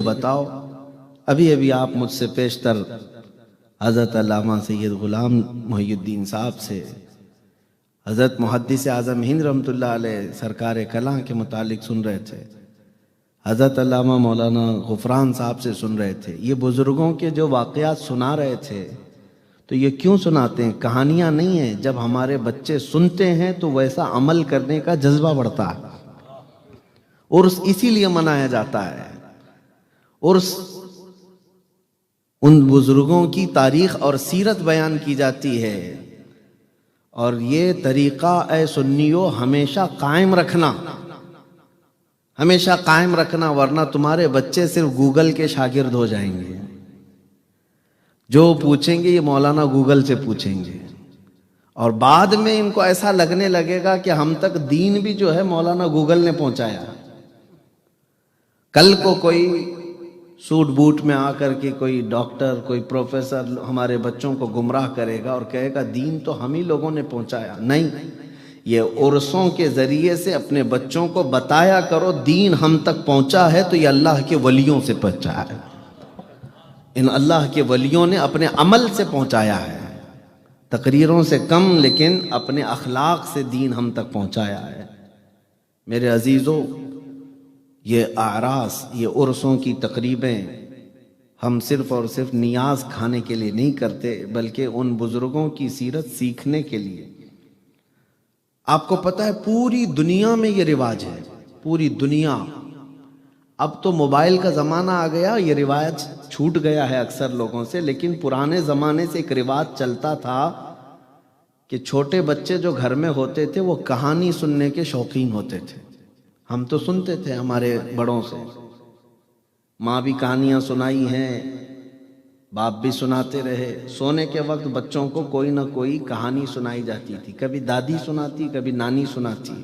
बताओ, अभी अभी आप मुझसे पेशतर हज़रत अल्लामा सैयद ग़ुलाम मोहिउद्दीन साहब से हज़रत मुहद्दिस आज़म हिंद रहमतुल्लाह अलैह सरकार कलां के मुतालिक सुन रहे थे, हज़रत अल्लामा मौलाना ग़ुफ़रान साहब से सुन रहे थे। ये बुज़ुर्गों के जो वाक़यात सुना रहे थे, तो ये क्यों सुनाते हैं? कहानियाँ नहीं हैं। जब हमारे बच्चे सुनते हैं तो वैसा अमल करने का जज्बा बढ़ता है। उर्स इसीलिए मनाया जाता है। उर्स उन बुजुर्गों की तारीख और सीरत बयान की जाती है, और ये तरीक़ा ए सुन्नियो हमेशा कायम रखना, हमेशा कायम रखना, वरना तुम्हारे बच्चे सिर्फ गूगल के शागिर्द हो जाएंगे। जो पूछेंगे ये मौलाना गूगल से पूछेंगे, और बाद में इनको ऐसा लगने लगेगा कि हम तक दीन भी जो है मौलाना गूगल ने पहुंचाया। कल को कोई सूट बूट में आकर के कोई डॉक्टर, कोई प्रोफेसर हमारे बच्चों को गुमराह करेगा और कहेगा दीन तो हम ही लोगों ने पहुंचाया। नहीं, ये उर्सों के जरिए से अपने बच्चों को बताया करो दीन हम तक पहुंचा है तो ये अल्लाह के वलियों से पहुंचा है। इन अल्लाह के वलियों ने अपने अमल से पहुंचाया है, तकरीरों से कम, लेकिन अपने अखलाक से दीन हम तक पहुंचाया है। मेरे अजीज़ों, ये आरास, ये उर्सों की तकरीबें हम सिर्फ़ और सिर्फ नियाज खाने के लिए नहीं करते, बल्कि उन बुज़ुर्गों की सीरत सीखने के लिए। आपको पता है पूरी दुनिया में ये रिवाज है, पूरी दुनिया। अब तो मोबाइल का ज़माना आ गया, ये रिवाज छूट गया है अक्सर लोगों से, लेकिन पुराने ज़माने से एक रिवाज चलता था कि छोटे बच्चे जो घर में होते थे वो कहानी सुनने के शौकीन होते थे। हम तो सुनते थे हमारे बड़ों से, माँ भी कहानियाँ सुनाई हैं, बाप भी सुनाते रहे। सोने के वक्त बच्चों को कोई ना कोई कहानी सुनाई जाती थी, कभी दादी सुनाती, कभी नानी सुनाती।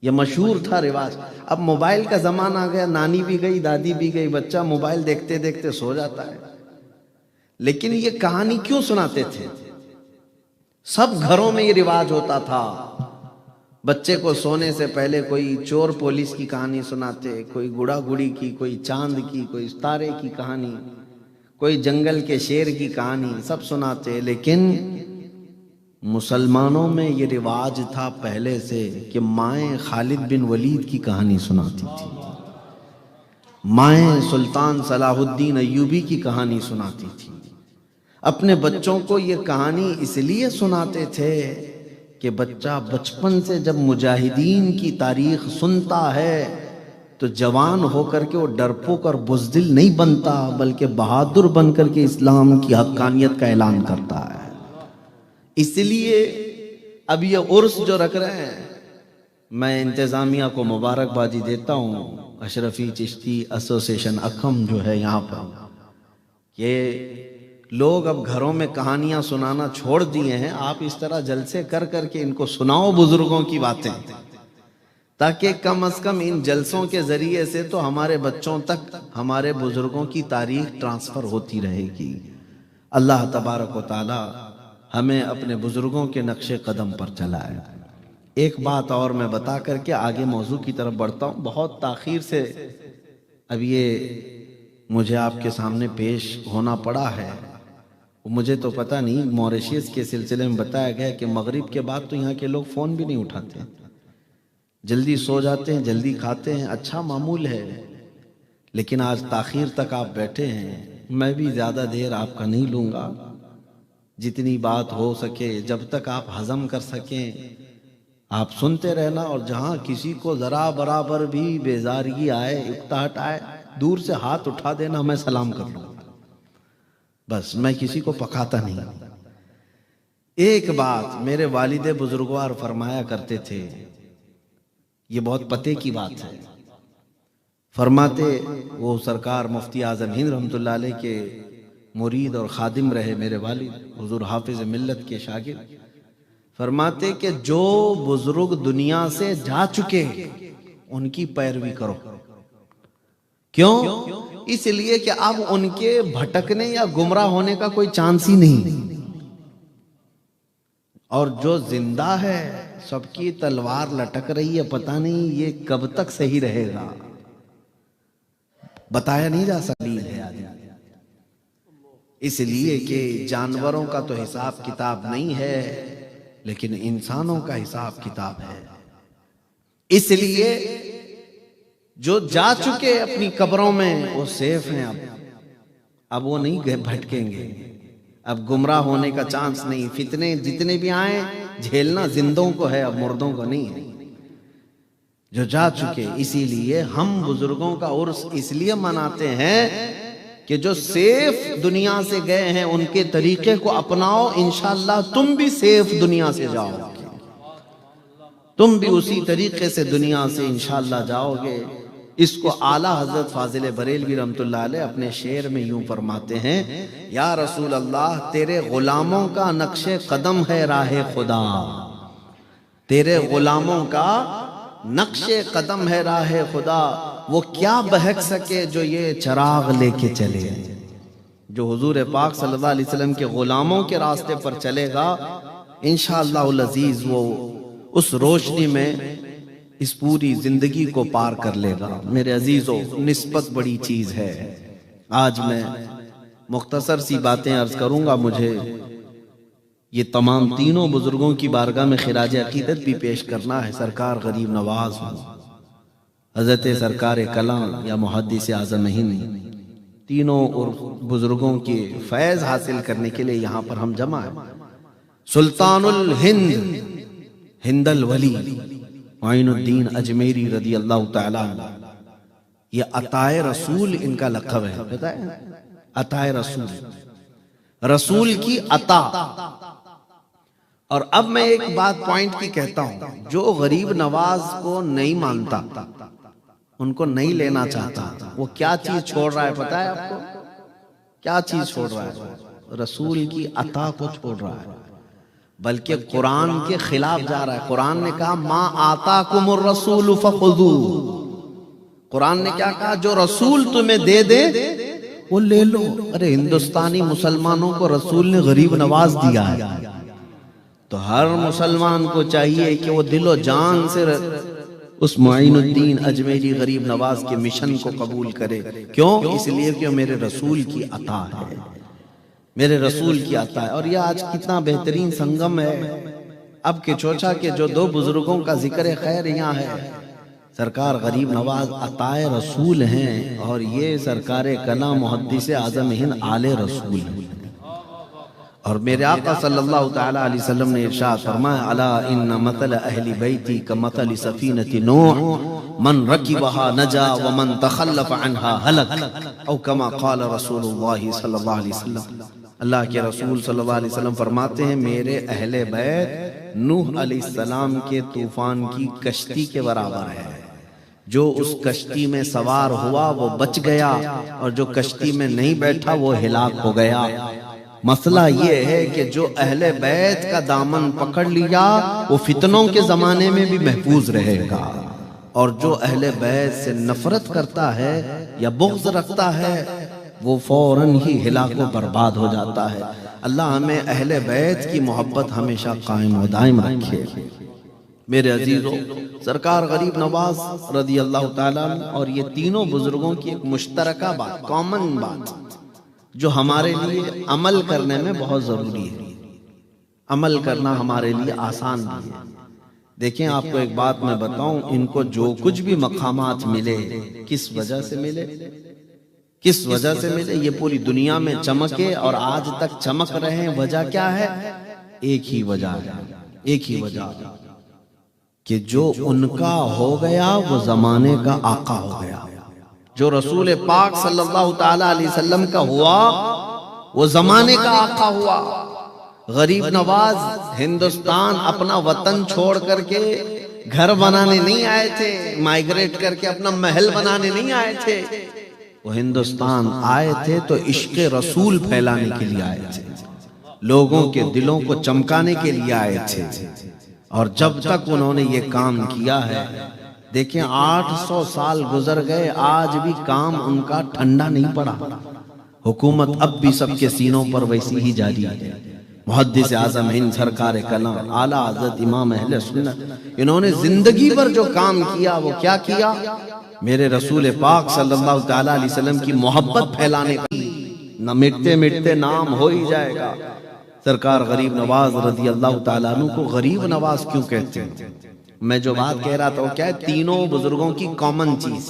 यह मशहूर था रिवाज। अब मोबाइल का ज़माना आ गया, नानी भी गई, दादी भी गई, बच्चा मोबाइल देखते देखते सो जाता है। लेकिन ये कहानी क्यों सुनाते थे? सब घरों में ये रिवाज होता था। बच्चे को सोने से पहले कोई चोर पुलिस की कहानी सुनाते, कोई गुड़ा गुड़ी की, कोई चांद की, कोई तारे की कहानी, कोई जंगल के शेर की कहानी, सब सुनाते। लेकिन मुसलमानों में ये रिवाज था पहले से कि माएँ खालिद बिन वलीद की कहानी सुनाती थी, माएँ सुल्तान सलाहुद्दीन अय्यूबी की कहानी सुनाती थी। अपने बच्चों को ये कहानी इसलिए सुनाते थे कि बच्चा बचपन से जब मुजाहिदीन की तारीख सुनता है तो जवान होकर के वो डरपोक और बुज़दिल नहीं बनता, बल्कि बहादुर बनकर के इस्लाम की हक्कानियत का ऐलान करता है। इसलिए अब ये उर्स जो रख रहे हैं, मैं इंतज़ामिया को मुबारकबादी देता हूँ, अशरफी चिश्ती एसोसिएशन अखम जो है यहाँ पर, ये लोग अब घरों में कहानियां सुनाना छोड़ दिए हैं। आप इस तरह जलसे कर करके इनको सुनाओ बुजुर्गों की बातें, ताकि कम से कम इन जलसों के जरिए से तो हमारे बच्चों तक हमारे बुजुर्गों की तारीख ट्रांसफर होती रहेगी। अल्लाह तबारक व तआला हमें अपने बुजुर्गों के नक्शे कदम पर चलाए। एक बात और मैं बता करके आगे मौजू की तरफ बढ़ता हूँ। बहुत ताखीर से अब ये मुझे आपके सामने पेश होना पड़ा है। मुझे तो पता नहीं, मॉरिशस के सिलसिले में बताया गया कि मगरिब के बाद तो यहाँ के लोग फ़ोन भी नहीं उठाते, जल्दी सो जाते हैं, जल्दी खाते हैं, अच्छा मामूल है। लेकिन आज ताखीर तक आप बैठे हैं, मैं भी ज़्यादा देर आपका नहीं लूँगा। जितनी बात हो सके, जब तक आप हज़म कर सकें, आप सुनते रहना। और जहाँ किसी को ज़रा बराबर भी बेजारगी आए, उकताहट आए, दूर से हाथ उठा देना, मैं सलाम कर लूँगा। बस मैं किसी को पकाता नहीं। एक बात मेरे वालिद बुजुर्गवार फरमाया करते थे, ये बहुत पते की बात है। फरमाते, वो सरकार मुफ्ती आज़म हिंद रहमतुल्लाह अलैह के मुरीद और खादिम रहे मेरे वालिद, हुजूर हाफिज मिल्लत के शागिर्द। फरमाते कि जो बुजुर्ग दुनिया से जा चुके उनकी पैरवी करो। क्यों? इसलिए कि अब उनके भटकने या गुमराह होने का कोई चांस ही नहीं। और जो जिंदा है, सबकी तलवार लटक रही है, पता नहीं ये कब तक सही रहेगा। बताया नहीं जा सकता है आदमी, इसलिए कि जानवरों का तो हिसाब किताब नहीं है, लेकिन इंसानों का हिसाब किताब है। इसलिए जो जा चुके अपनी कब्रों में वो सेफ हैं, अब वो नहीं भटकेंगे, अब गुमराह होने का चांस नहीं। फितने जितने भी आए झेलना जिंदों को है, अब मुर्दों को नहीं है, जो जा चुके। इसीलिए हम बुजुर्गों का उर्स इसलिए मनाते हैं कि जो सेफ दुनिया से गए हैं उनके तरीके को अपनाओ, इंशाअल्लाह तुम भी सेफ दुनिया से जाओगे, तुम भी उसी तरीके से दुनिया से इंशाअल्लाह जाओगे। इसको आला हजरत फाजिल बरेलवी रहमतुल्लाह अलैह अपने शेर में यूं फरमाते हैं, या रसूल अल्लाह तेरे गुलामों का नक्शे कदम है राह खुदा, तेरे गुलामों का नक्शे कदम है राह खुदा, वो क्या बहक सके जो ये चराग लेके चले। जो हुजूर पाक सल्लल्लाहु अलैहि वसल्लम के गुलामों के रास्ते पर चलेगा, इंशाअल्लाह अज़ीज वो उस रोशनी में इस पूरी जिंदगी को पार कर लेगा। मेरे अजीजों, निस्बत बड़ी चीज है। आज मैं मुख्तसर सी बातें अर्ज करूंगा। मुझे ये तमाम तीनों बुजुर्गों की बारगाह में खिराज अकीदत भी पेश करना है। सरकार गरीब नवाज हजरत सरकार कलाम या मुहद्दिस आज़म हिंद, तीनों और बुजुर्गों के फैज हासिल करने के लिए यहाँ पर हम जमा है। सुल्तानुल हिंद हिंदल वली मोइनुद्दीन अजमेरी रदी अल्लाह तआला, ये अताए रसूल इनका लक़ब है। पता है, अताए रसूल, रसूल की अता। और अब मैं एक बात पॉइंट की कहता हूं, जो गरीब नवाज को नहीं मानता, उनको नहीं लेना चाहता, वो क्या चीज छोड़ रहा है पता है आपको? क्या चीज छोड़ रहा है? रसूल की अता को छोड़ रहा है, बल्कि कुरान के खिलाफ जा रहा है। कुरान ने कहा मा आताकुमुर रसूल फखुदू, कुरान ने क्या कहा? जो रसूल तुम्हें दे दे वो ले लो। अरे हिंदुस्तानी मुसलमानों को रसूल ने गरीब नवाज दिया है, तो हर मुसलमान को चाहिए कि वो दिलो जान से उस मोइनुद्दीन अजमेरी गरीब नवाज के मिशन को कबूल करे। क्यों? इसलिए कि मेरे रसूल की अता है, मेरे रसूल की अता है। और यह आज कितना बेहतरीन संगम है। अब के चोचा के जो दो बुजुर्गों का जिक्र खैर यहाँ है, सरकार गरीब नवाज अताए रसूल हैं, और ये सरकार कलाम मुहद्दिस आज़म हिंद आले रसूल हैं। और मेरे आका सल्लल्लाहु तआला अलैहि वसल्लम ने इरशाद फरमाया, अला इन्न मतल अहली बैती कमतल सफीनति नूह मन रकिबहा नजा व मन तखल्लफ अन्हा हलक, औ कमा क़ाल रसूलुल्लाह सल्लल्लाहु अलैहि वसल्लम। अल्लाह के रसूल सल्लल्लाहु अलैहि वसल्लम फरमाते हैं, मेरे अहले बैत नूह अलैहिस्सलाम के तूफान की कश्ती के बराबर है। जो उस कश्ती में सवार हुआ वो बच गया, और जो कश्ती में नहीं बैठा वो हिलाक हो गया। मसला ये है कि जो अहले बैत का दामन पकड़ लिया वो फितनों के जमाने में भी महफूज रहेगा, और जो अहले बैत से नफरत करता है या बुग़्ज़ रखता है वो फौरन ही हिलाको बर्बाद हो जाता है। अल्लाह हमें अहले बैत की मोहब्बत हमेशा कायम व दायम रखे। मेरे अजीजों, सरकार गरीब नवाज रदी अल्लाह ताला और ये तीनों बुजुर्गों की एक मुश्तरका बात, कॉमन बात, जो हमारे लिए अमल करने में बहुत जरूरी है। अमल करना हमारे लिए आसान भी है। देखें, आपको एक बात मैं बताऊं, इनको जो कुछ भी मकामात मिले, किस वजह से मिले? किस वजह से मिले? ये पूरी दुनिया में चमके और आज तक चमक रहे हैं। वजह क्या है? एक ही वजह है, एक ही वजह, कि जो उनका हो गया वो जमाने का आका हो गया। जो रसूल पाक सल्लल्लाहु ताला अलैहि वसल्लम का हुआ वो जमाने का आका हुआ। गरीब नवाज हिंदुस्तान अपना वतन छोड़ करके घर बनाने नहीं आए थे, माइग्रेट करके अपना महल बनाने नहीं आए थे। वो हिंदुस्तान आए थे तो इश्क रसूल फैलाने के लिए आए थे, लोगों के दिलों को चमकाने के लिए आए थे। और जब तक उन्होंने ये काम किया है, देखें 800 साल गुजर गए, आज भी काम उनका ठंडा नहीं पड़ा। हुकूमत अब भी सबके सीनों पर वैसी ही जारी है। मुहद्दिस आज़म हिंद सरकार कलाम आला हज़रत इमाम अहले सुन्नत, इन्होंने जिंदगी भर जो काम किया वो क्या किया? मेरे रसूल पाक सल्लल्लाहु ताला अलैहि वसल्लम की मोहब्बत फैलाने का, न मिटते मिटते नाम हो ही जाएगा। सरकार गरीब नवाज रज़ी अल्लाह ताला अन्हु को गरीब नवाज क्यों कहते हैं? मैं जो बात कह रहा था वो क्या है, तीनों बुजुर्गों की कॉमन चीज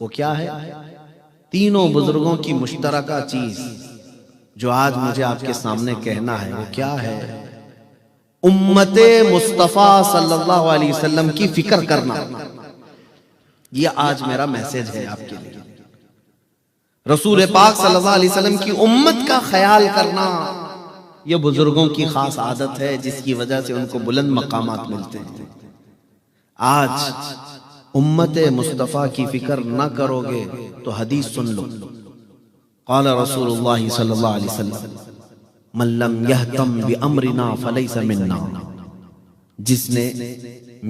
वो क्या है, तीनों बुजुर्गों की मुश्तरका चीज जो आज मुझे आपके सामने कहना है वो क्या है? उम्मते मुस्तफा सल्लल्लाहु अलैहि वसल्लम की फिक्र करना। ये आज मेरा मैसेज है आपके लिए। रसूल पाक सल्लल्लाहु अलैहि वसल्लम की उम्मत का ख्याल करना ये बुजुर्गों की खास आदत है, जिसकी वजह से उनको बुलंद मकामात मिलते हैं। आज उम्मते मुस्तफा की फिक्र न करोगे तो हदीस सुन लो। क़ाल रसूलुल्लाह सल्लल्लाहु अलैहि वसल्लम मन लम यहतम बिअम्रिना फलैसा मिन्ना। जिसने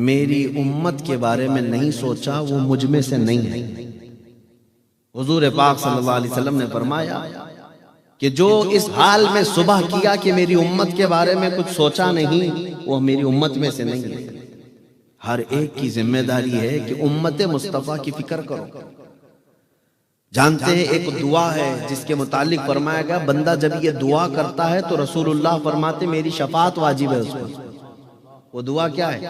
मेरी उम्मत के बारे में नहीं सोचा वो मुझ में से नहीं है। हुजूर पाक सल्लल्लाहु अलैहि वसल्लम ने फरमाया कि जो इस हाल में सुबह किया कि मेरी उम्मत के बारे में कुछ सोचा नहीं, वो मेरी उम्मत में से नहीं है। हर एक की जिम्मेदारी है कि उम्मते मुस्तफा की फिक्र करो। जानते हैं एक दुआ है जिसके मुतालिक फरमाया गया, बंदा जब ये दुआ करता है तो रसूलुल्लाह फरमाते मेरी शफाअत वाजिब है उसको। वो दुआ क्या है?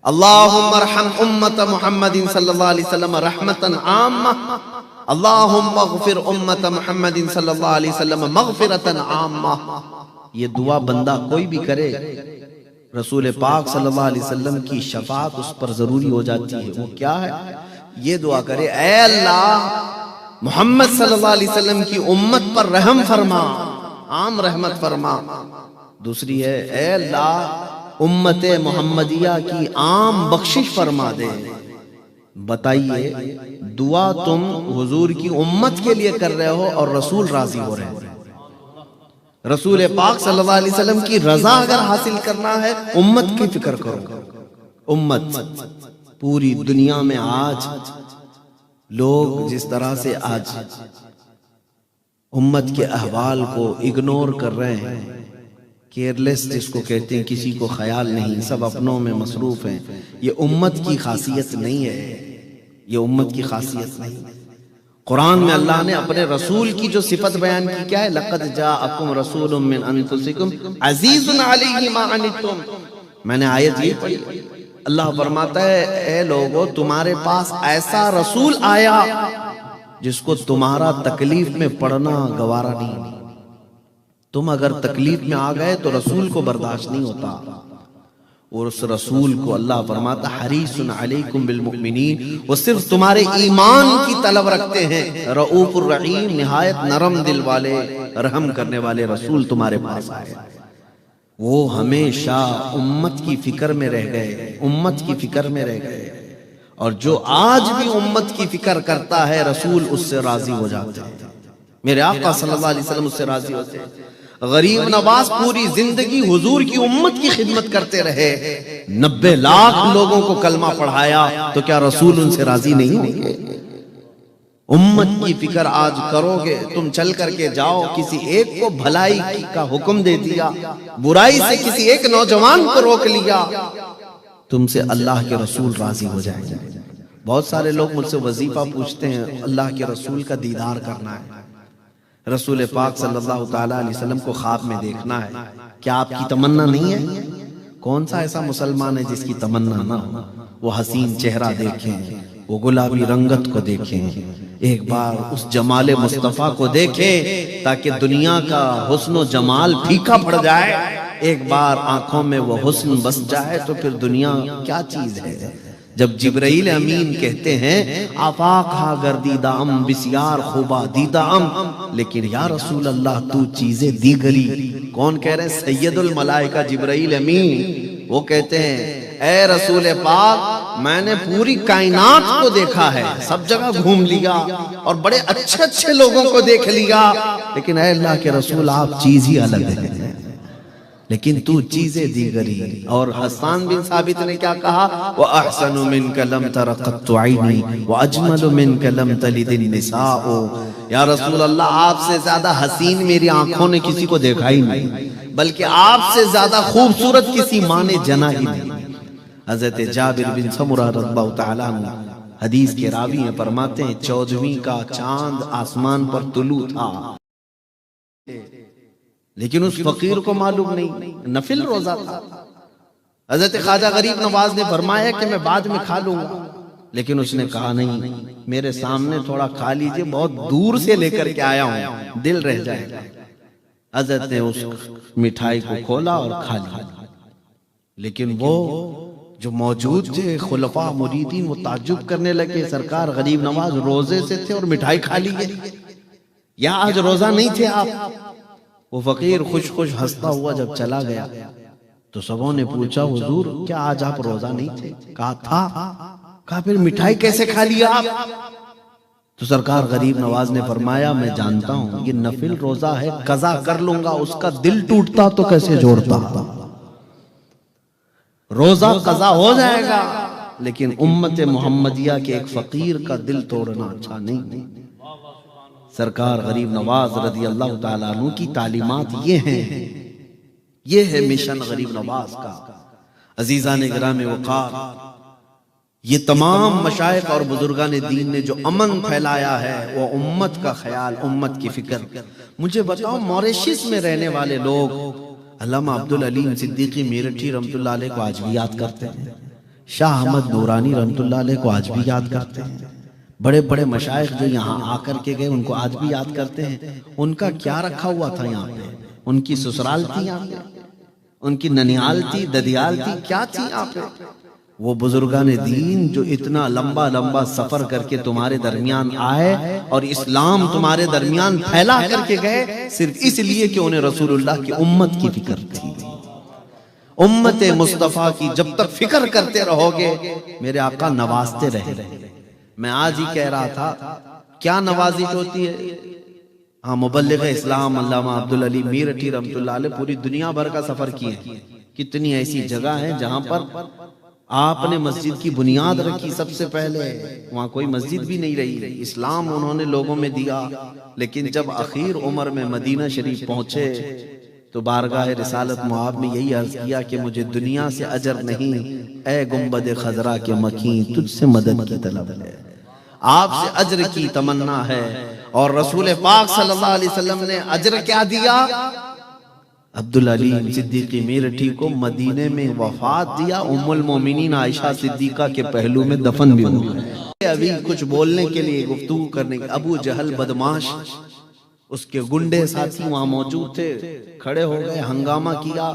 अल्लाहुम्मा अरहम उम्मत मुहम्मदिन सल्लल्लाहु अलैहि वसल्लम रहमतन आम्मा, अल्लाहुम्मा अगफिर उम्मत मुहम्मदिन सल्लल्लाहु अलैहि वसल्लम मगफिरतन आम्मा। ये दुआ बंदा कोई भी करे, रसूल पाक सल्लल्लाहु अलैहि वसल्लम की शफाअत उस पर जरूरी हो जाती है। वो क्या है? ये दुआ करे, ऐ अल्लाह मोहम्मद सल्लल्लाहु अलैहि वसल्लम की उम्मत पर रहम फरमा, आम रहमत फरमा। दूसरी है, ऐ अल्लाह उम्मते मोहम्मदिया की आम बख्शिश फरमा दे। बताइए, दुआ तुम हुजूर की उम्मत के लिए कर रहे हो और रसूल राजी हो रहे हैं। रसूल पाक सल्लल्लाहु अलैहि वसल्लम की रजा अगर हासिल करना है, उम्मत की फिक्र करो। उम्मत पूरी दुनिया में आज लोग जिस तरह से आज उम्मत के अहवाल को इग्नोर कर रहे हैं, केयरलेस जिसको कहते हैं, किसी को ख्याल नहीं, सब अपनों में मसरूफ हैं, ये उम्मत की खासियत नहीं है। ये उम्मत की खासियत नहीं। कुरान में अल्लाह ने अपने रसूल की जो सिफत बयान की क्या है, लक़द जाअकुम रसूलुम मिन अनफुसिकुम अज़ीज़ुन अलैहि मा अनित्तुम। मैंने आयत ये पढ़ी, अल्लाह फरमाता है, ए लोगों तुम्हारे पास ऐसा रसूल आया जिसको तुम्हारा तकलीफ में पड़ना गवारा नहीं। तुम अगर तकलीफ में आ गए तो रसूल को बर्दाश्त नहीं होता। और उस रसूल को अल्लाह फरमाता हरीसुन अलैकुम बिल मुमिनीन, वो सिर्फ तुम्हारे ईमान की तलब रखते हैं। रऊफुर रहीम, निहायत नरम दिल वाले, रहम करने वाले रसूल तुम्हारे पास आए। वो हमेशा उम्मत की फिक्र में रह गए, उम्मत की फिक्र में रह गए। और जो आज भी उम्मत की फिक्र करता है, रसूल उससे राजी हो जाते हैं। मेरे आका सल्लल्लाहु अलैहि वसल्लम उससे राजी होते हैं। गरीब नवाज पूरी जिंदगी हुजूर की उम्मत की खिदमत करते रहे, 90 लाख लोगों को कलमा पढ़ाया, तो क्या रसूल उनसे राजी नहीं होंगे? उम्मत की फिक्र आज करोगे, तुम चल करके जाओ, किसी एक को भलाई का हुक्म दे दिया, बुराई से किसी एक नौजवान को रोक लिया, तुमसे अल्लाह के रसूल राजी हो जाएंगे। बहुत सारे लोग मुझसे वजीफा पूछते हैं, अल्लाह के रसूल का दीदार करना है, रसूल पाक सल्लल्लाहु ताला अलैहि वसल्लम को ख्वाब में देखना है। क्या आपकी तमन्ना नहीं है? कौन सा ऐसा मुसलमान है जिसकी तमन्ना ना हो? वो हसीन चेहरा देखें, वो गुलाबी रंगत को देखें, एक बार उस जमाले मुस्तफा को देखें, ताकि दुनिया का हुस्न जमाल फीका पड़ जाए। एक बार आंखों में वो हुस्न बस जाए तो फिर दुनिया क्या चीज है। जब जिब्राइल अमीन कहते हैं आफाक हा गर्दीदाम बिसियार खुबा दीदाम, लेकिन या रसूल अल्लाह तू चीजें दीगरी। कौन कह रहे हैं? सैयदुल मलाइका जिब्राइल अमीन। वो कहते हैं ए रसूल पाक, मैंने पूरी कायनात को देखा है, सब जगह घूम लिया और बड़े अच्छे अच्छे लोगों को देख लिया, लेकिन ए अल्लाह के रसूल आप चीज ही अलग है, लेकिन तू चीजें दीगरी। और हसन बिन साबित ने क्या कहा? व अहसनु मिनका लम तरा क़त्तु ऐनी व अजमलु मिनका लम तलिदिन निसाओ। या रसूल अल्लाह, आपसे ज्यादा हसीन मेरी आंखों ने किसी को देखा ही नहीं, बल्कि आपसे ज्यादा खूबसूरत किसी माँ ने जना ही नहीं। हजरत जाबिर बिन समुरा रज़ियल्लाहु तआला अन्हु हदीस के रावी हैं, फरमाते हैं 14वीं का चांद आसमान पर तुलू था, लेकिन उस फकीर को मालूम नहीं, नफिल रोजा था। हजरत ख्वाजा गरीब नवाज ने फरमाया कि मैं बाद में खा लूंगा, लेकिन उसने कहा नहीं, मेरे सामने थोड़ा खा लीजिए, बहुत दूर से लेकर के आया हूं, दिल रह जाएगा। हजरत ने उस मिठाई को खोला और खा लिया, लेकिन वो जो मौजूद थे खुलफा मुरीदीन वो ताज्जुब करने लगे, सरकार गरीब नवाज रोजे से थे और मिठाई खा ली है, या आज रोजा नहीं थे आप? वो फकीर खुश खुश हंसता हुआ जब चला गया तो सबों ने पूछा, हुजूर क्या आज आप रोजा नहीं थे? कहा था। कहा फिर मिठाई कैसे खा लिया आप? तो सरकार गरीब नवाज ने फरमाया, मैं जानता हूं ये नफिल रोजा है, कज़ा कर लूंगा, उसका दिल टूटता तो कैसे जोड़ता। रोजा कज़ा हो जाएगा, लेकिन उम्मत मोहम्मदिया के एक फकीर का दिल तोड़ना अच्छा नहीं। सरकार गरीब नवाज रज़ी अल्लाह ताला अन्हु की तालीमात ये हैं, ये है मिशन गरीब नवाज का। अजीज़ान गिराम वक़ार, ये तमाम मशाइख और बुजुर्गान दीन ने जो अमन फैलाया है वो उम्मत का ख्याल, उम्मत की फिक्र। मुझे बताओ, मॉरिशस में रहने वाले लोग अल्लामा अब्दुल अलीम सिद्दीकी मेरठी रहमतुल्लाह अलैह को आज भी याद करते हैं, शाह अहमद नूरानी रहमतुल्लाह अलैह को आज भी याद करते हैं, बड़े बड़े मशाइख जो यहाँ आकर के गए उनको आज भी याद करते हैं। उनका क्या रखा हुआ था यहाँ पे? उनकी ससुराल थी यहाँ पे, उनकी ननियाल थी, ददियाल थी, क्या थी यहाँ पे? वो बुजुर्गान दीन जो इतना लंबा लंबा सफर करके तुम्हारे दरमियान आए और इस्लाम तुम्हारे दरमियान फैला करके गए, सिर्फ इसलिए कि उन्हें रसूलुल्लाह की उम्मत की फिक्र थी। उम्मत मुस्तफा की जब तक फिक्र करते रहोगे, मेरे आका नवाजते रहे। मैं आज ही कह रहा था, क्या नवाजिश होती है? हाँ, मुबल्लिग इस्लाम अल्लामा अब्दुल अली मेरठी रहमतुल्लाह अलैह पूरी दुनिया भर का सफर किए। कितनी ऐसी जगह है जहां पर आपने मस्जिद की बुनियाद रखी सबसे पहले, वहां कोई मस्जिद भी नहीं रही, इस्लाम उन्होंने लोगों में दिया। लेकिन जब आखिर उम्र में मदीना शरीफ पहुंचे तो बारगाह रिसालत मुआब में यही अर्ज किया कि मुझे दुनिया से अजर नहीं, ए गुंबद खजरा के मकीन, तुझसे मदद की तलब है, आपसे अजर की तमन्ना है। और रसूल पाक सल्लल्लाहु अलैहि वसल्लम ने अजर क्या दिया? अब्दुल अली सिद्दीकी मेरठी को मदीने में वफात दिया, उम्मुल मोमिनीन आयशा सिद्दीका के पहलू में दफन भी हुआ। अभी कुछ बोलने के लिए, गुफ्तगू करने के, अबू जहल बदमाश, उसके गुंडे साथी वहां मौजूद थे, खड़े हो गए, हंगामा किया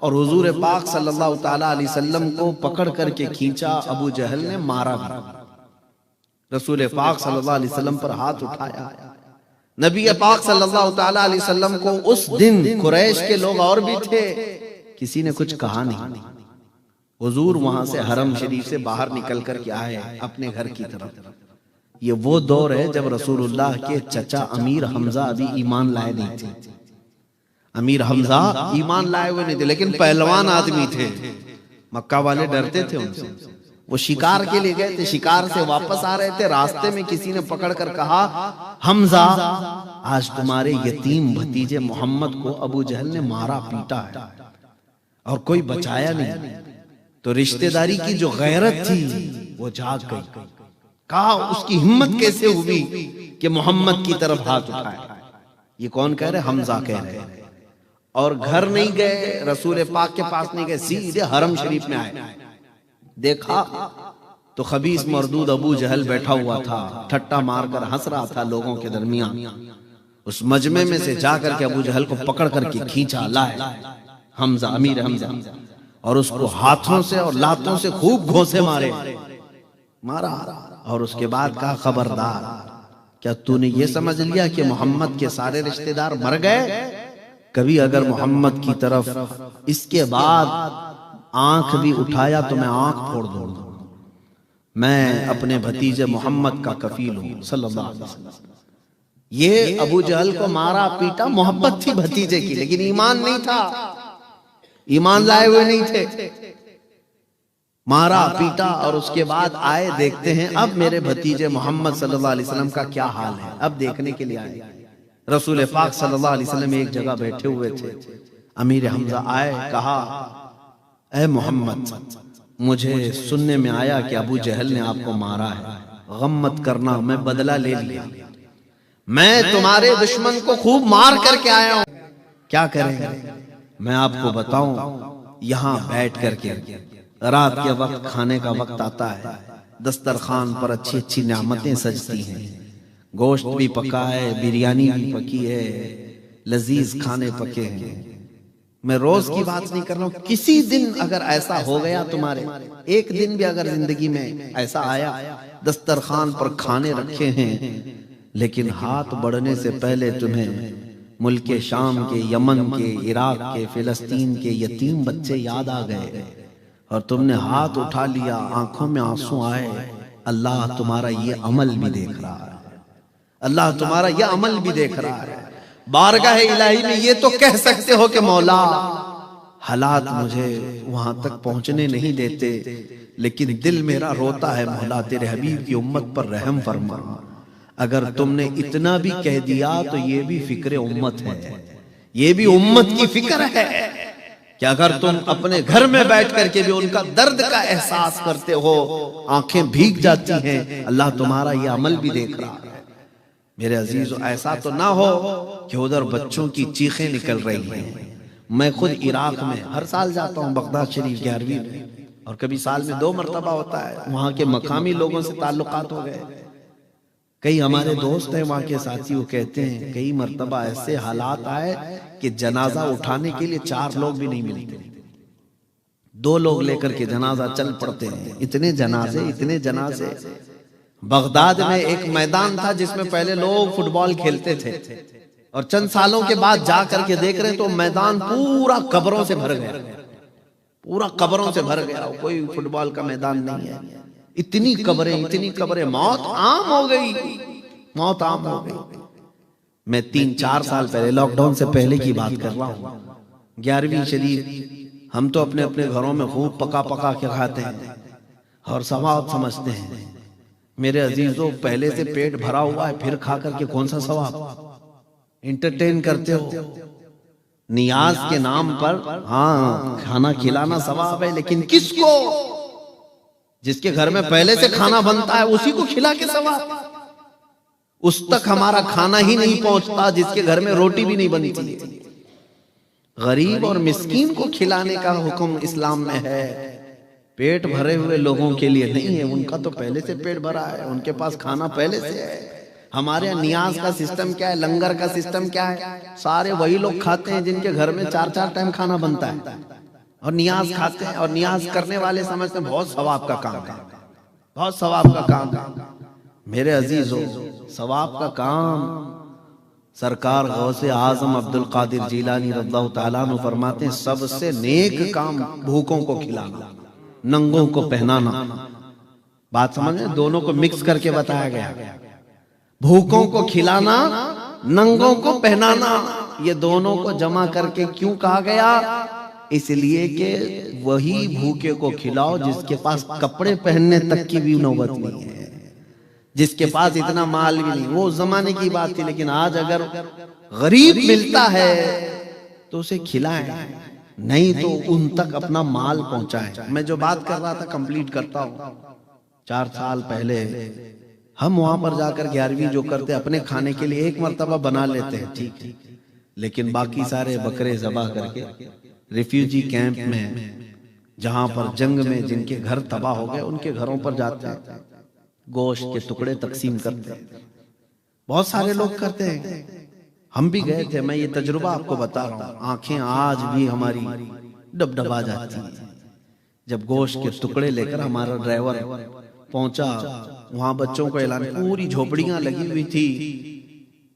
और हुजूर पाक सल्लल्लाहु ताला अलैहि वसल्लम को पकड़ करके खींचा। अबू जहल ने मारा भी, रसूल पाक सल्लल्लाहु अलैहि वसल्लम पर हाथ उठाया। नबी पाक सल्लल्लाहु ताला अलैहि वसल्लम को उस दिन कुरैश के लोग और भी थे, किसी ने कुछ कहा नहीं। हुजूर वहां से हरम शरीफ से बाहर निकल कर के आए अपने घर की तरफ। ये वो दौर है जब रसूलुल्लाह के चचा अमीर हमजा अभी ईमान लाए नहीं थे। अमीर हमजा ईमान लाए हुए नहीं थे, लेकिन पहलवान आदमी थे, मक्का वाले डरते थे उनसे। वो शिकार के लिए गए थे, शिकार से वापस आ रहे थे, रास्ते में किसी ने पकड़ कर कहा, हमजा आज तुम्हारे यतीम भतीजे मोहम्मद को अबू जहल ने मारा पीटा है और कोई बचाया नहीं। तो रिश्तेदारी की जो गैरत थी वो जाग गई। कहा उसकी हिम्मत कैसे हुई कि मोहम्मद की तरफ हाथ उठाए? ये कौन कह रहे? हमजा कह रहे हैं। और घर नहीं गए, रसूल पाक के पास नहीं गए, सीधे हरम शरीफ में आए। देखा तो खबीस मरदूद अबू जहल बैठा हुआ था, ठट्टा मारकर हंस रहा था लोगों के दरमियान। उस मजमे में से जाकर के अबू जहल को पकड़ करके खींचा, लाए हमजा, अमीर हमजा, और उसको हाथों से और लातों से खूब घोंसे मारा। और उसके बाद कहा, खबरदार, क्या तूने ये समझ लिया कि मोहम्मद के सारे रिश्तेदार मर गए? कभी अगर मोहम्मद की तरफ इसके बाद आंख भी उठाया तो मैं आंख फोड़ दूंगा। मैं अपने भतीजे मोहम्मद का कफील हूं सल्लल्लाहु अलैहि वसल्लम। ये अबू जहल को मारा पीटा, मोहब्बत थी भतीजे की, लेकिन ईमान नहीं था, ईमान लाए हुए नहीं थे। मारा पीटा और उसके बाद आए, देखते हैं अब मेरे भतीजे मोहम्मद सल्लल्लाहु अलैहि वसल्लम का क्या हाल है। अब देखने के लिए आए। रसूल पाक सल्लल्लाहु अलैहि वसल्लम एक जगह बैठे हुए थे। अमीर हमजा आए, कहा, ए मोहम्मद, मुझे सुनने में आया कि अबू जहल ने आपको मारा है। गम मत करना, मैं बदला ले लिया, मैं तुम्हारे दुश्मन को खूब मार करके आया हूं। क्या करेंगे? मैं आपको बताऊं, यहां बैठ करके रात के वक्त खाने का वक्त आता है, दस्तरखान पर अच्छी अच्छी नियामतें सजती हैं, गोश्त भी पका है, बिरयानी भी पकी है, लजीज खाने पके हैं। मैं रोज की बात नहीं कर रहा हूं, किसी दिन अगर ऐसा हो गया तुम्हारे, एक दिन भी अगर जिंदगी में ऐसा आया, दस्तरखान पर खाने रखे हैं, लेकिन हाथ बढ़ने से पहले तुम्हें मुल्क शाम के, यमन के, इराक के, फिलिस्तीन के यतीम बच्चे याद आ गए और तुमने हाथ उठा लिया, आंखों में आंसू आए, अल्लाह तुम्हारा ये अमल भी देख रहा है, अल्लाह तुम्हारा ये अमल भी देख रहा है। बारगाह इलाही में ये तो कह सकते हो कि मौला हालात मुझे वहां तक पहुंचने नहीं देते, लेकिन दिल मेरा रोता है, मौला तेरे हबीब की उम्मत पर रहम फरमा। अगर तुमने इतना भी कह दिया तो ये भी फिक्र उम्मत है, ये भी उम्मत की फिक्र है कि अगर तुम अपने घर में बैठ करके भी उनका दर्द का एहसास करते हो, आंखें भीग जाती हैं, अल्लाह तुम्हारा ये अमल भी देख रहा है। मेरे अजीजों, ऐसा तो ना हो कि उधर बच्चों की चीखें निकल रही हैं। मैं खुद इराक में हर साल जाता हूँ, बगदाद शरीफ 11वीं में, और कभी साल में 2 मरतबा होता है। वहां के मकामी लोगों से ताल्लुकात हो गए, कई हमारे दोस्त हैं वहां के साथी, वो कहते हैं कई मरतबा ऐसे हालात आए कि जनाजा उठाने के लिए 4 लोग भी नहीं मिलते, 2 लोग लेकर के जनाजा चल पड़ते हैं। इतने जनाजे। बगदाद में एक मैदान था जिसमें पहले लोग फुटबॉल खेलते थे, और चंद सालों के बाद जा करके देख रहे तो मैदान पूरा कब्रों से भर गया, पूरा कब्रों से भर गया, कोई फुटबॉल का मैदान नहीं है। इतनी कब्रें, मौत आम हो गई, मौत आम हो गई। मैं 3-4 साल पहले, लॉकडाउन से पहले की बात कर रहा हूँ, 11वीं शरीफ हम तो अपने अपने घरों में खूब पका के खाते हैं और सवाब समझते हैं। मेरे अजीजों, पहले से पेट भरा हुआ है, फिर खा करके कौन सा सवाब? इंटरटेन करते हो, नियाज के नाम पर हाँ खाना खिलाना सवाब है, लेकिन किसको? जिसके घर में पहले से खाना बनता है उसी को खिला के सवाब। उस तक हमारा खाना ही नहीं पहुंचता जिसके घर में रोटी भी नहीं बनती। गरीब और मिस्कीन को खिलाने का हुक्म इस्लाम में है, पेट भरे हुए लोगों के लिए नहीं है। उनका तो पहले से पेट भरा है, उनके पास खाना पहले से है। हमारे यहाँ नियाज का सिस्टम क्या है, लंगर का सिस्टम क्या है? सारे वही लोग खाते हैं जिनके घर में 4-4 टाइम खाना बनता है, और नियाज खाते हैं। और नियाज करने वाले समझते हैं बहुत सवाब का काम है, बहुत सवाब का काम है। मेरे अजीजों, सवाब का काम सरकार गौसे आजम अब्दुल कादिर जीलानी रज़ियल्लाहु ताला अन्हु फरमाते हैं, सबसे नेक काम भूखों को खिलाना, नंगों को पहनाना। बात समझ में? दोनों को मिक्स करके बताया गया। भूखों को खिलाना, नंगों को पहनाना, ये दोनों को जमा करके क्यों कहा गया? इसलिए कि वही भूखे को खिलाओ जिसके पास कपड़े पहनने तक की भी नौबत नहीं है, जिसके पास इतना माल भी नहीं। वो जमाने की बात थी, लेकिन आज अगर गरीब मिलता है तो उसे खिलाएं, नहीं तो उन तक अपना माल पहुंचाएं। मैं जो बात कर रहा था कंप्लीट करता हूं। 4 साल पहले हम वहां पर जाकर 11वीं जो करते, अपने खाने के लिए 1 मरतबा बना लेते हैं, ठीक, लेकिन बाकी सारे बकरे ज़बा करके रिफ्यूजी कैंप में, जहां पर जंग में जिनके घर तबाह हो गए, उनके घरों पर जाते हैं, गोश्त के टुकड़े तकसीम करते हैं। बहुत सारे लोग करते हैं, हम भी गए थे। मैं ये तजुर्बा आपको बता रहा हूँ, आंखें आज भी हमारी डबडबा जाती हैं। जब गोश्त के टुकड़े लेकर हमारा ड्राइवर पहुंचा, वहां बच्चों को ऐलान, पूरी झोपड़ियां लगी हुई थी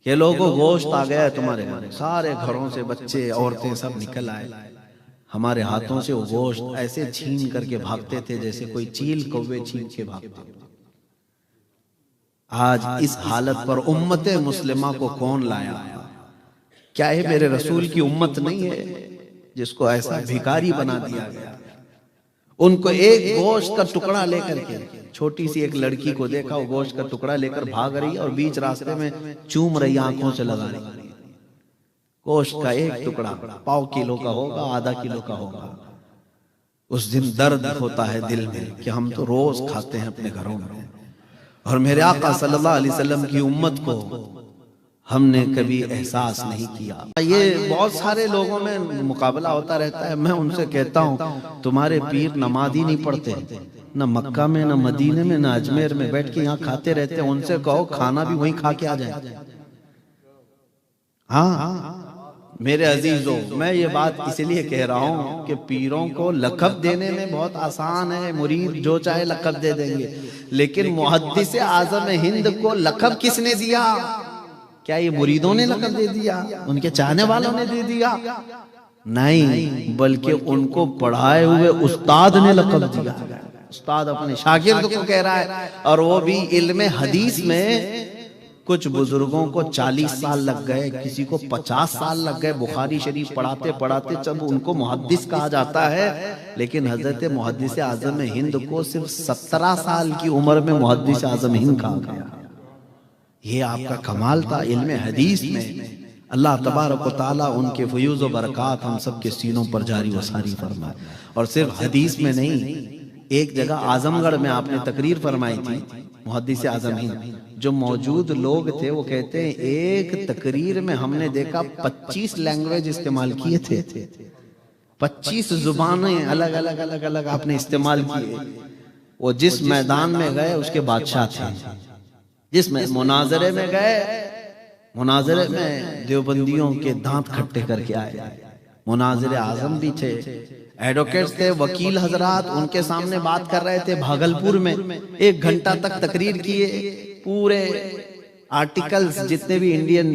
कि लोगों गोश्त आ गया है तुम्हारे घर। सारे घरों से बच्चे औरतें सब निकल आए, हमारे हाथों से वो गोश्त ऐसे छीन करके भागते थे जैसे कोई चील कौवे छीन के भागते। आज इस हालत पर उम्मत मुस्लिमा को कौन लाया? क्या ये मेरे रसूल की उम्मत नहीं है जिसको ऐसा भिखारी बना दिया गया? उनको एक गोश्त का टुकड़ा लेकर के, छोटी सी एक लड़की को देखा, वो गोश्त का टुकड़ा लेकर भाग रही और बीच रास्ते में चूम रही, आंखों से लगा रही। गोश्त का एक टुकड़ा 1/4 किलो का होगा, आधा किलो का होगा। उस दिन दर्द होता है दिल में कि हम तो रोज खाते हैं अपने घरों में, और मेरे आका सल्लल्लाहु अलैहि वसल्लम की उम्मत को हमने कभी एहसास नहीं किया। ये बहुत सारे लोगों में मुकाबला होता रहता है। मैं उनसे कहता हूँ तुम्हारे पीर नमाज ही नहीं पढ़ते, न मक्का में, न मदीने में, न अजमेर में, बैठ के यहाँ खाते रहते हैं। उनसे कहो खाना भी वहीं खा के आ जाए। हाँ मेरे अजीजों, मैं ये बात इसलिए कह रहा हूँ कि पीरों को लक़ब देने में बहुत आसान है, मुरीद जो चाहे लक़ब दे देंगे, लेकिन मुहद्दिस आज़म हिंद को लक़ब किसने दिया? क्या ये मुरीदों ने लक़ब दे दिया? उनके चाहने वालों ने दे दिया? नहीं, बल्कि उनको पढ़ाए हुए उस्ताद ने लक़ब दिया। उस्ताद अपने शागिर्द को कह रहा है, और वो भी इल्म हदीस में कुछ बुजुर्गों को 40 साल लग गए, किसी को 50 साल लग गए बुखारी शरीफ पढ़ाते पढ़ाते, जब उनको मुहद्दिस कहा जाता है। लेकिन हजरत मुहद्दिस आज़म हिंद को सिर्फ 17 साल की उम्र में मुहद्दिस आज़म हिंद कहा गया। ये आपका कमाल था इल्म हदीस में। अल्लाह तबारक व तआला उनके फयूज़ व बरक़ात हम सब के सीनों पर जारी व सारी फरमाए। और सिर्फ हदीस में नहीं, एक जगह आजमगढ़ में आपने तकरीर फरमाई थी मुहद्दिस आज़म हिंद, जो मौजूद लोग थे वो कहते हैं एक तकरीर में हमने देखा 25 लैंग्वेज इस्तेमाल किए थे। 25 जुबानें अलग अलग अलग अलग आपने इस्तेमाल किए। वो जिस मैदान में गए उसके बादशाह थे, जिसमें मुनाजरे में गए, मुनाजरे में देवबंदियों के दांत खट्टे करके आए। मुनाजिर आजम भी थे, एडवोकेट्स थे, वकील हजरात उनके सामने बात कर रहे थे। भागलपुर में 1 घंटा तक तकरीर किए, पूरे आर्टिकल्स जितने भी इंडियन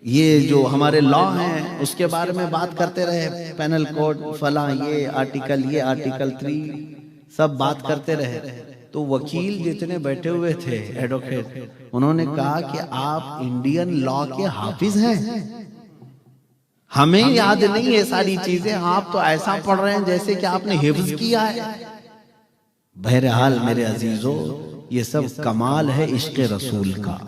ये जो हमारे लॉ हैं उसके बारे में बात करते रहे। पैनल कोड फला, ये आर्टिकल 3 सब बात करते रहे। तो वकील जितने बैठे हुए थे एडवोकेट, उन्होंने कहा कि आप इंडियन लॉ के हाफिज हैं, हमें याद नहीं है सारी चीजें, आप तो ऐसा पढ़ रहे हैं जैसे कि आपने हिफ्ज किया है। बहरहाल मेरे अजीजों, ये सब कमाल है इश्क रसूल का।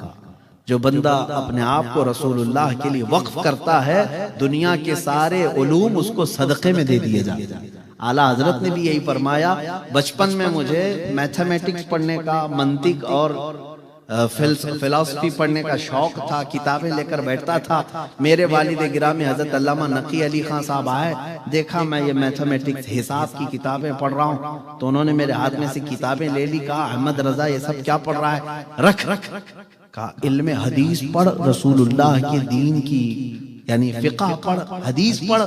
जो बंदा अपने आप को रसूलुल्लाह के लिए वक्फ करता है, दुनिया के सारे उलूम उसको सदक़े में दे दिए जाते हैं। आला हजरत ने भी यही फरमाया, बचपन में मुझे मैथमेटिक्स पढ़ने का, मंतिक और फिलॉसफी पढ़ने का शौक था, किताबें लेकर बैठता था। मेरे वालिद गिरामी हजरत अल्लामा नकी अली खान साहब आए, देखा मैं ये मैथमेटिक्स हिसाब की किताबें पढ़ रहा हूँ, तो उन्होंने मेरे हाथ में से किताबें ले ली। कहा अहमद रजा ये सब क्या पढ़ रहा है? रख रख का इल्म हदीस पढ़, रसूलुल्लाह के दीन की यानी फिक़ह पढ़, हदीस पढ़,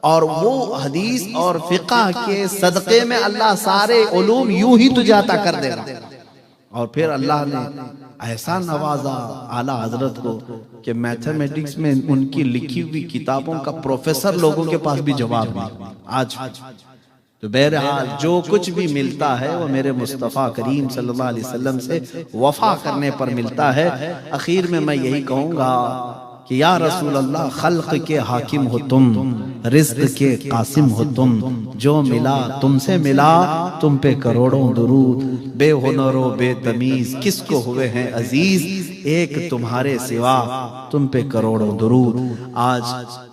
और वो हदीस और फिक़ह के सदक़े में अल्लाह सारे उलूम यूं ही तुझे अता कर देगा। और फिर अल्लाह ने ऐसा नवाजा आला हजरत को कि मैथमेटिक्स में उनकी लिखी हुई किताबों का प्रोफेसर लोगों के पास भी जवाब नहीं आज। तो बहरहाल जो कुछ भी मिलता है वो मेरे मुस्तफ़ा करीम सल्लल्लाहु अलैहि वसल्लम से वफा करने पर मिलता है। आखिर में मैं यही कहूँगा कि या रसूल अल्लाह, खल्क के हाकिम हो तुम, रिज़्क़ के कासिम हो तुम, जो मिला तुमसे मिला, तुम पे करोड़ों दुरूद, बेहुनरो बेतमीज किसको हुए हैं अजीज, एक तुम्हारे सिवा तुम पे करोड़ों दुरूद। आज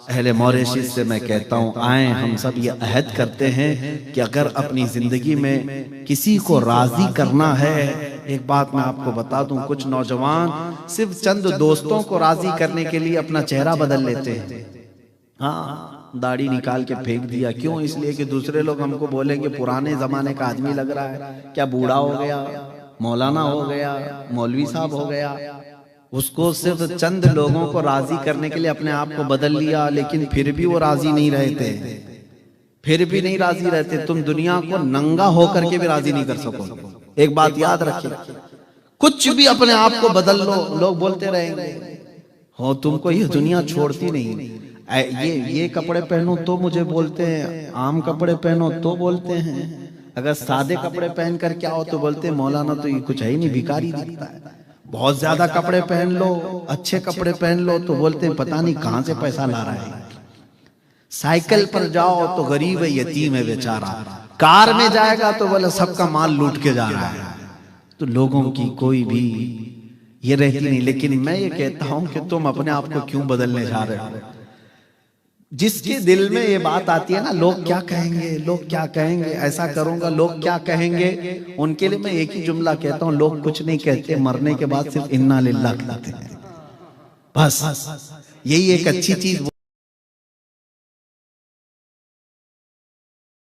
अहले मॉरिशस से मैं कहता हूँ, आए हम सब ये अहद करते हैं कि अगर अपनी जिंदगी में किसी को राजी करना है, एक बात मैं आपको बता दूं, कुछ नौजवान सिर्फ चंद दोस्तों को राजी करने के लिए अपना चेहरा बदल लेते हैं। हाँ, दाढ़ी निकाल के फेंक दिया, क्यों? इसलिए कि दूसरे लोग हमको बोलेंगे पुराने जमाने का आदमी लग रहा है, क्या बूढ़ा हो गया, मौलाना हो गया, मौलवी साहब हो गया। उसको सिर्फ चंद लोगों को राजी करने के लिए अपने आप को बदल लिया, लेकिन फिर भी वो राजी नहीं रहते, फिर भी नहीं राजी रहते। तुम दुनिया को नंगा होकर के भी राजी नहीं कर सकोगे। एक बात याद रखिए, कुछ भी अपने आप को बदल लो, लोग बोलते रहेंगे हो तुमको ये दुनिया छोड़ती नहीं। ये कपड़े पहनो तो मुझे बोलते हैं, आम कपड़े पहनो तो बोलते हैं, अगर सादे कपड़े पहन कर क्या हो तो बोलते हैं मौलाना तो ये कुछ है ही नहीं, भिखारी दिखता है। बहुत ज्यादा कपड़े पहन लो, अच्छे कपड़े पहन लो तो बोलते हैं पता नहीं कहां से पैसा ला रहा है। साइकिल पर जाओ तो गरीब है, यतीम है बेचारा। कार में जाएगा तो बोले सबका माल लूट के जा रहा है। तो लोगों की कोई भी ये रहती नहीं। लेकिन मैं ये कहता हूं कि तुम अपने आप को क्यों बदलने जा रहे हो? जिसके दिल में ये बात आती है ना, लोग क्या कहेंगे, लोग क्या कहेंगे, ऐसा करूंगा लोग क्या कहेंगे, उनके लिए मैं एक ही जुमला कहता हूं, लोग कुछ नहीं कहते, मरने के बाद सिर्फ इन्ना लिल्लाह कहते हैं, बस। यही एक अच्छी चीज